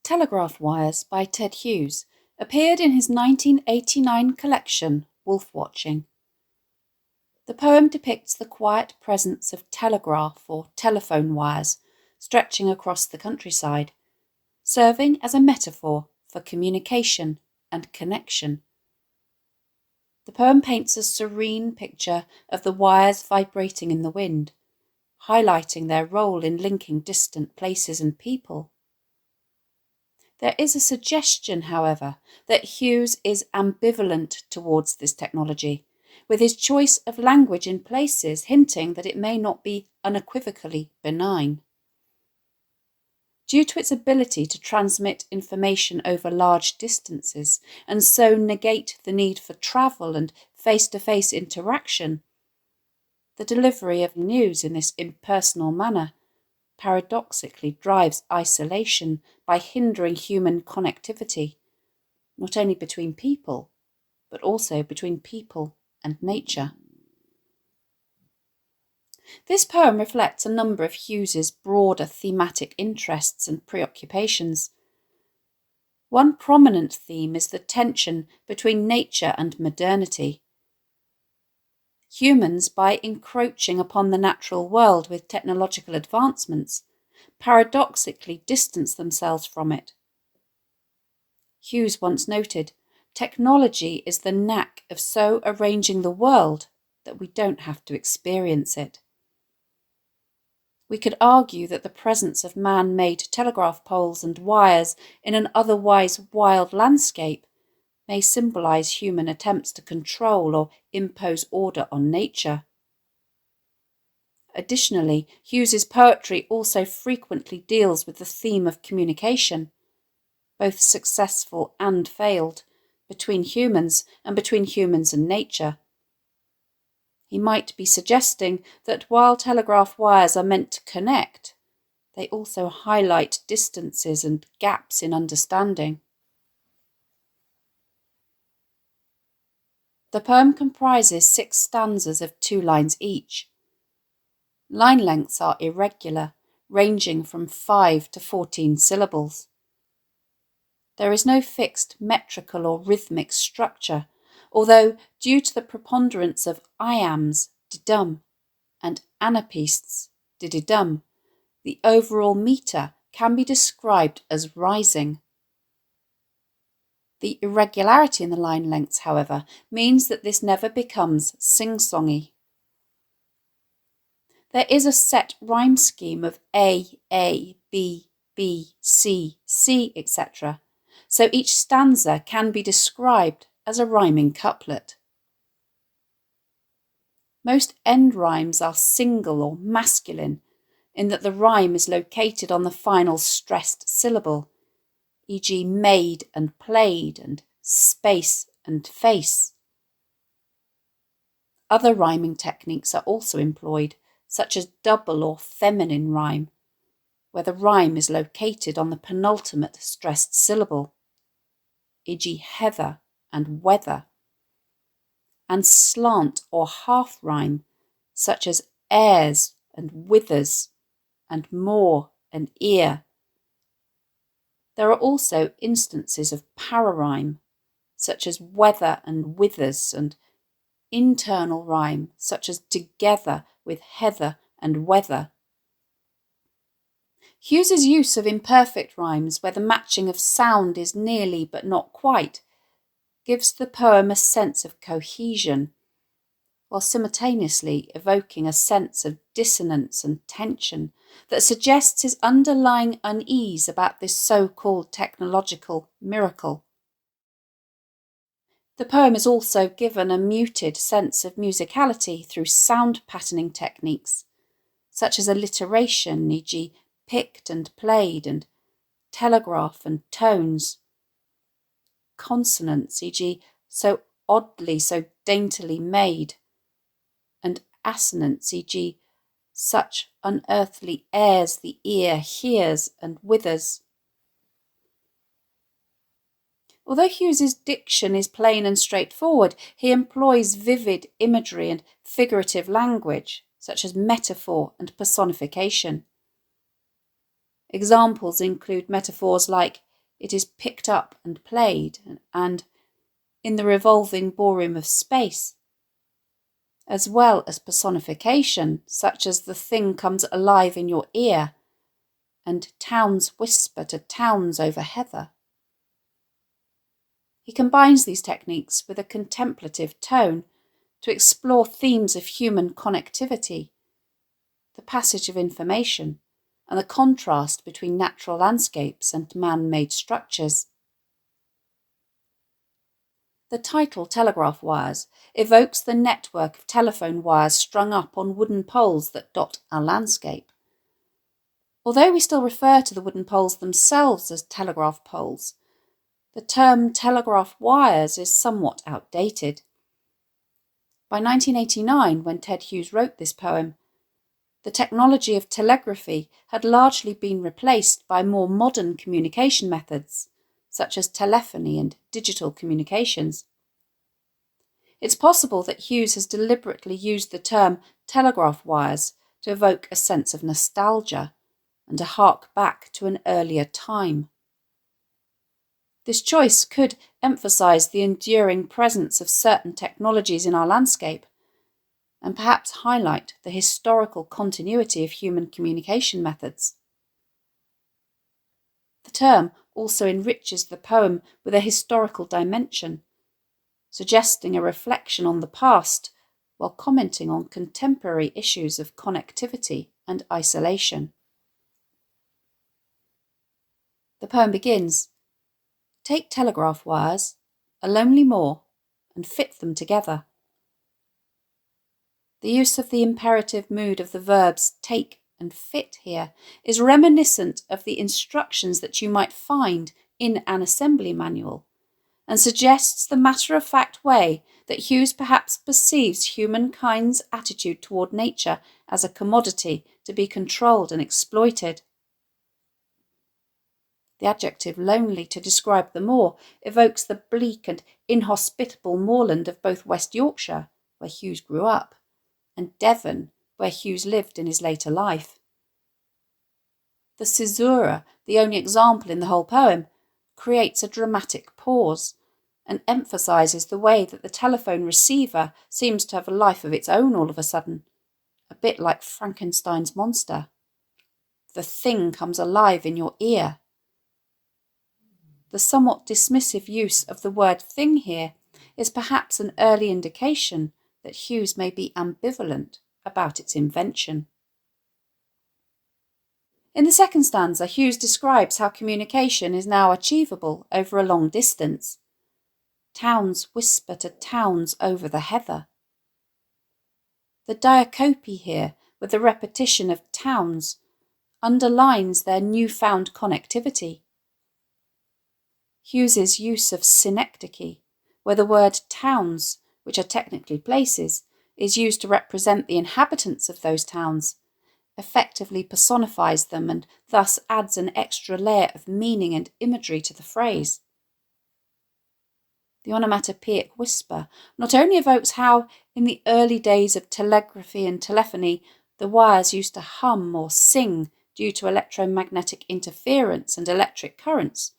Telegraph Wires by Ted Hughes appeared in his 1989 collection, Wolf Watching. The poem depicts the quiet presence of telegraph or telephone wires stretching across the countryside, serving as a metaphor for communication and connection. The poem paints a serene picture of the wires vibrating in the wind, highlighting their role in linking distant places and people. There is a suggestion, however, that Hughes is ambivalent towards this technology, with his choice of language in places hinting that it may not be unequivocally benign. Due to its ability to transmit information over large distances and so negate the need for travel and face-to-face interaction, the delivery of news in this impersonal manner paradoxically drives isolation by hindering human connectivity, not only between people, but also between people and nature. This poem reflects a number of Hughes's broader thematic interests and preoccupations. One prominent theme is the tension between nature and modernity. Humans, by encroaching upon the natural world with technological advancements, paradoxically distance themselves from it. Hughes once noted, "Technology is the knack of so arranging the world that we don't have to experience it." We could argue that the presence of man-made telegraph poles and wires in an otherwise wild landscape may symbolize human attempts to control or impose order on nature. Additionally, Hughes's poetry also frequently deals with the theme of communication, both successful and failed, between humans and between humans and nature. He might be suggesting that while telegraph wires are meant to connect, they also highlight distances and gaps in understanding. The poem comprises 6 stanzas of 2 lines each. Line lengths are irregular, ranging from 5 to 14 syllables. There is no fixed metrical or rhythmic structure, although due to the preponderance of iambs, didum, and anapaests, dididum, the overall meter can be described as rising. The irregularity in the line lengths, however, means that this never becomes sing-songy. There is a set rhyme scheme of A, B, C, etc., so each stanza can be described as a rhyming couplet. Most end rhymes are single or masculine, in that the rhyme is located on the final stressed syllable, e.g. made and played and space and face. Other rhyming techniques are also employed, such as double or feminine rhyme, where the rhyme is located on the penultimate stressed syllable, e.g. heather and weather, and slant or half rhyme, such as airs and withers and more and ear. There are also instances of pararhyme, such as weather and withers, and internal rhyme, such as together with heather and weather. Hughes's use of imperfect rhymes, where the matching of sound is nearly but not quite, gives the poem a sense of cohesion, while simultaneously evoking a sense of dissonance and tension that suggests his underlying unease about this so-called technological miracle. The poem is also given a muted sense of musicality through sound patterning techniques, such as alliteration, e.g. picked and played, and telegraph and tones, consonants, e.g. so oddly, so daintily made, and assonance, e.g. such unearthly airs the ear hears and withers. Although Hughes's diction is plain and straightforward, he employs vivid imagery and figurative language, such as metaphor and personification. Examples include metaphors like it is picked up and played, and in the revolving ballroom of space, as well as personification, such as the thing comes alive in your ear, and towns whisper to towns over heather. He combines these techniques with a contemplative tone to explore themes of human connectivity, the passage of information, and the contrast between natural landscapes and man-made structures. The title Telegraph Wires evokes the network of telephone wires strung up on wooden poles that dot our landscape. Although we still refer to the wooden poles themselves as telegraph poles, the term telegraph wires is somewhat outdated. By 1989, when Ted Hughes wrote this poem, the technology of telegraphy had largely been replaced by more modern communication methods, such as telephony and digital communications. It's possible that Hughes has deliberately used the term telegraph wires to evoke a sense of nostalgia and to hark back to an earlier time. This choice could emphasise the enduring presence of certain technologies in our landscape, and perhaps highlight the historical continuity of human communication methods. The term also enriches the poem with a historical dimension, suggesting a reflection on the past while commenting on contemporary issues of connectivity and isolation. The poem begins, "Take telegraph wires, a lonely moor, and fit them together." The use of the imperative mood of the verbs take and fit here is reminiscent of the instructions that you might find in an assembly manual, and suggests the matter-of-fact way that Hughes perhaps perceives humankind's attitude toward nature as a commodity to be controlled and exploited. The adjective lonely to describe the moor evokes the bleak and inhospitable moorland of both West Yorkshire, where Hughes grew up, and Devon, where Hughes lived in his later life. The caesura, the only example in the whole poem, creates a dramatic pause and emphasises the way that the telephone receiver seems to have a life of its own all of a sudden, a bit like Frankenstein's monster. The thing comes alive in your ear. The somewhat dismissive use of the word thing here is perhaps an early indication that Hughes may be ambivalent about its invention. In the second stanza, Hughes describes how communication is now achievable over a long distance. Towns whisper to towns over the heather. The diacope here, with the repetition of towns, underlines their newfound connectivity. Hughes's use of synecdoche, where the word towns, which are technically places, is used to represent the inhabitants of those towns, effectively personifies them and thus adds an extra layer of meaning and imagery to the phrase. The onomatopoeic whisper not only evokes how, in the early days of telegraphy and telephony, the wires used to hum or sing due to electromagnetic interference and electric currents,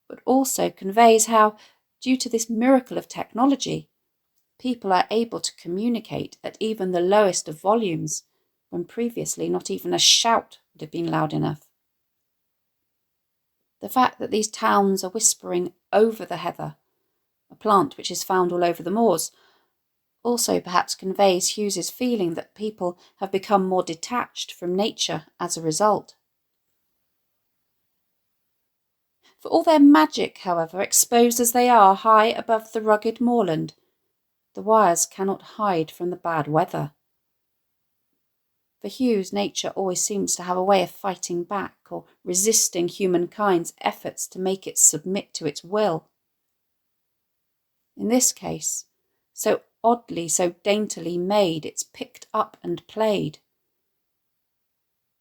but also conveys how, due to this miracle of technology, people are able to communicate at even the lowest of volumes, when previously not even a shout would have been loud enough. The fact that these towns are whispering over the heather, a plant which is found all over the moors, also perhaps conveys Hughes's feeling that people have become more detached from nature as a result. For all their magic, however, exposed as they are high above the rugged moorland, the wires cannot hide from the bad weather. For Hughes, nature always seems to have a way of fighting back or resisting humankind's efforts to make it submit to its will. In this case, so oddly, so daintily made, it's picked up and played.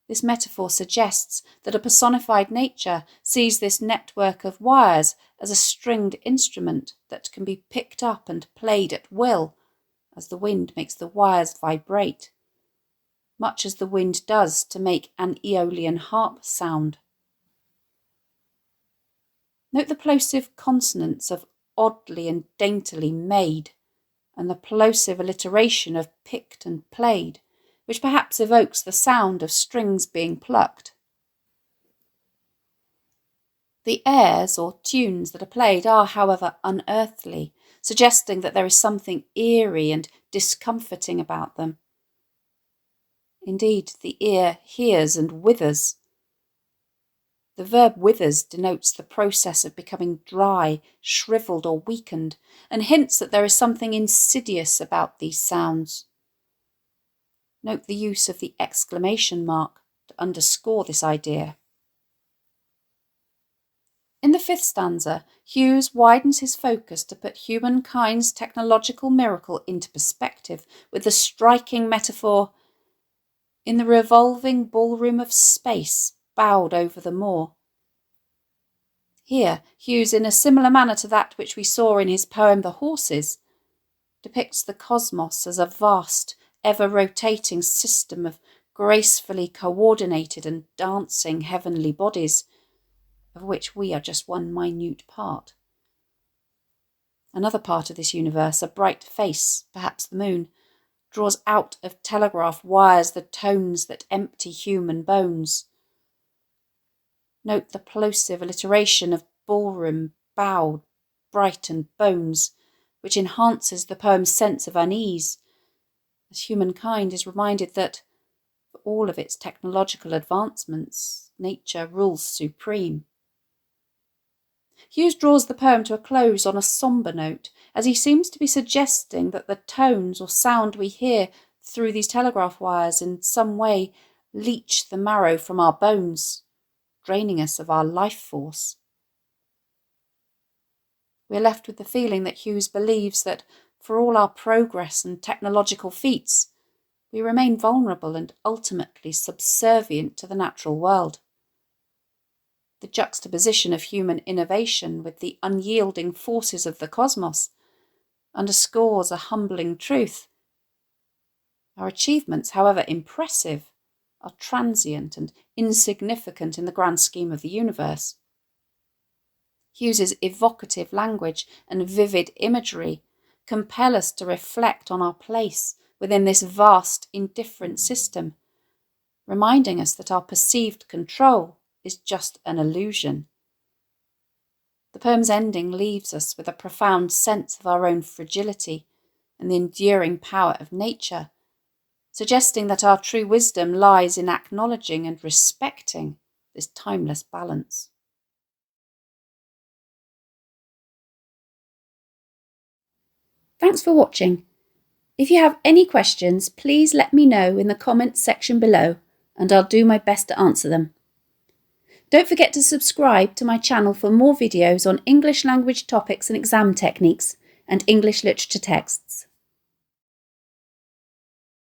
This metaphor suggests that a personified nature sees this network of wires as a stringed instrument that can be picked up and played at will, as the wind makes the wires vibrate, much as the wind does to make an Aeolian harp sound. Note the plosive consonants of oddly and daintily made, and the plosive alliteration of picked and played, which perhaps evokes the sound of strings being plucked. The airs or tunes that are played are, however, unearthly, suggesting that there is something eerie and discomforting about them. Indeed, the ear hears and withers. The verb withers denotes the process of becoming dry, shriveled, or weakened, and hints that there is something insidious about these sounds. Note the use of the exclamation mark to underscore this idea. In the fifth stanza, Hughes widens his focus to put humankind's technological miracle into perspective with the striking metaphor, "In the revolving ballroom of space, bowed over the moor." Here, Hughes, in a similar manner to that which we saw in his poem The Horses, depicts the cosmos as a vast, ever-rotating system of gracefully coordinated and dancing heavenly bodies, of which we are just one minute part. Another part of this universe, a bright face, perhaps the moon, draws out of telegraph wires the tones that empty human bones. Note the plosive alliteration of ballroom, bowed, bright and bones, which enhances the poem's sense of unease, as humankind is reminded that, for all of its technological advancements, nature rules supreme. Hughes draws the poem to a close on a sombre note, as he seems to be suggesting that the tones or sound we hear through these telegraph wires in some way leach the marrow from our bones, draining us of our life force. We are left with the feeling that Hughes believes that, for all our progress and technological feats, we remain vulnerable and ultimately subservient to the natural world. The juxtaposition of human innovation with the unyielding forces of the cosmos underscores a humbling truth. Our achievements, however impressive, are transient and insignificant in the grand scheme of the universe. Hughes's evocative language and vivid imagery compel us to reflect on our place within this vast, indifferent system, reminding us that our perceived control is just an illusion. The poem's ending leaves us with a profound sense of our own fragility and the enduring power of nature, suggesting that our true wisdom lies in acknowledging and respecting this timeless balance. Thanks for watching. If you have any questions, please let me know in the comments section below, and I'll do my best to answer them. Don't forget to subscribe to my channel for more videos on English language topics and exam techniques and English literature texts.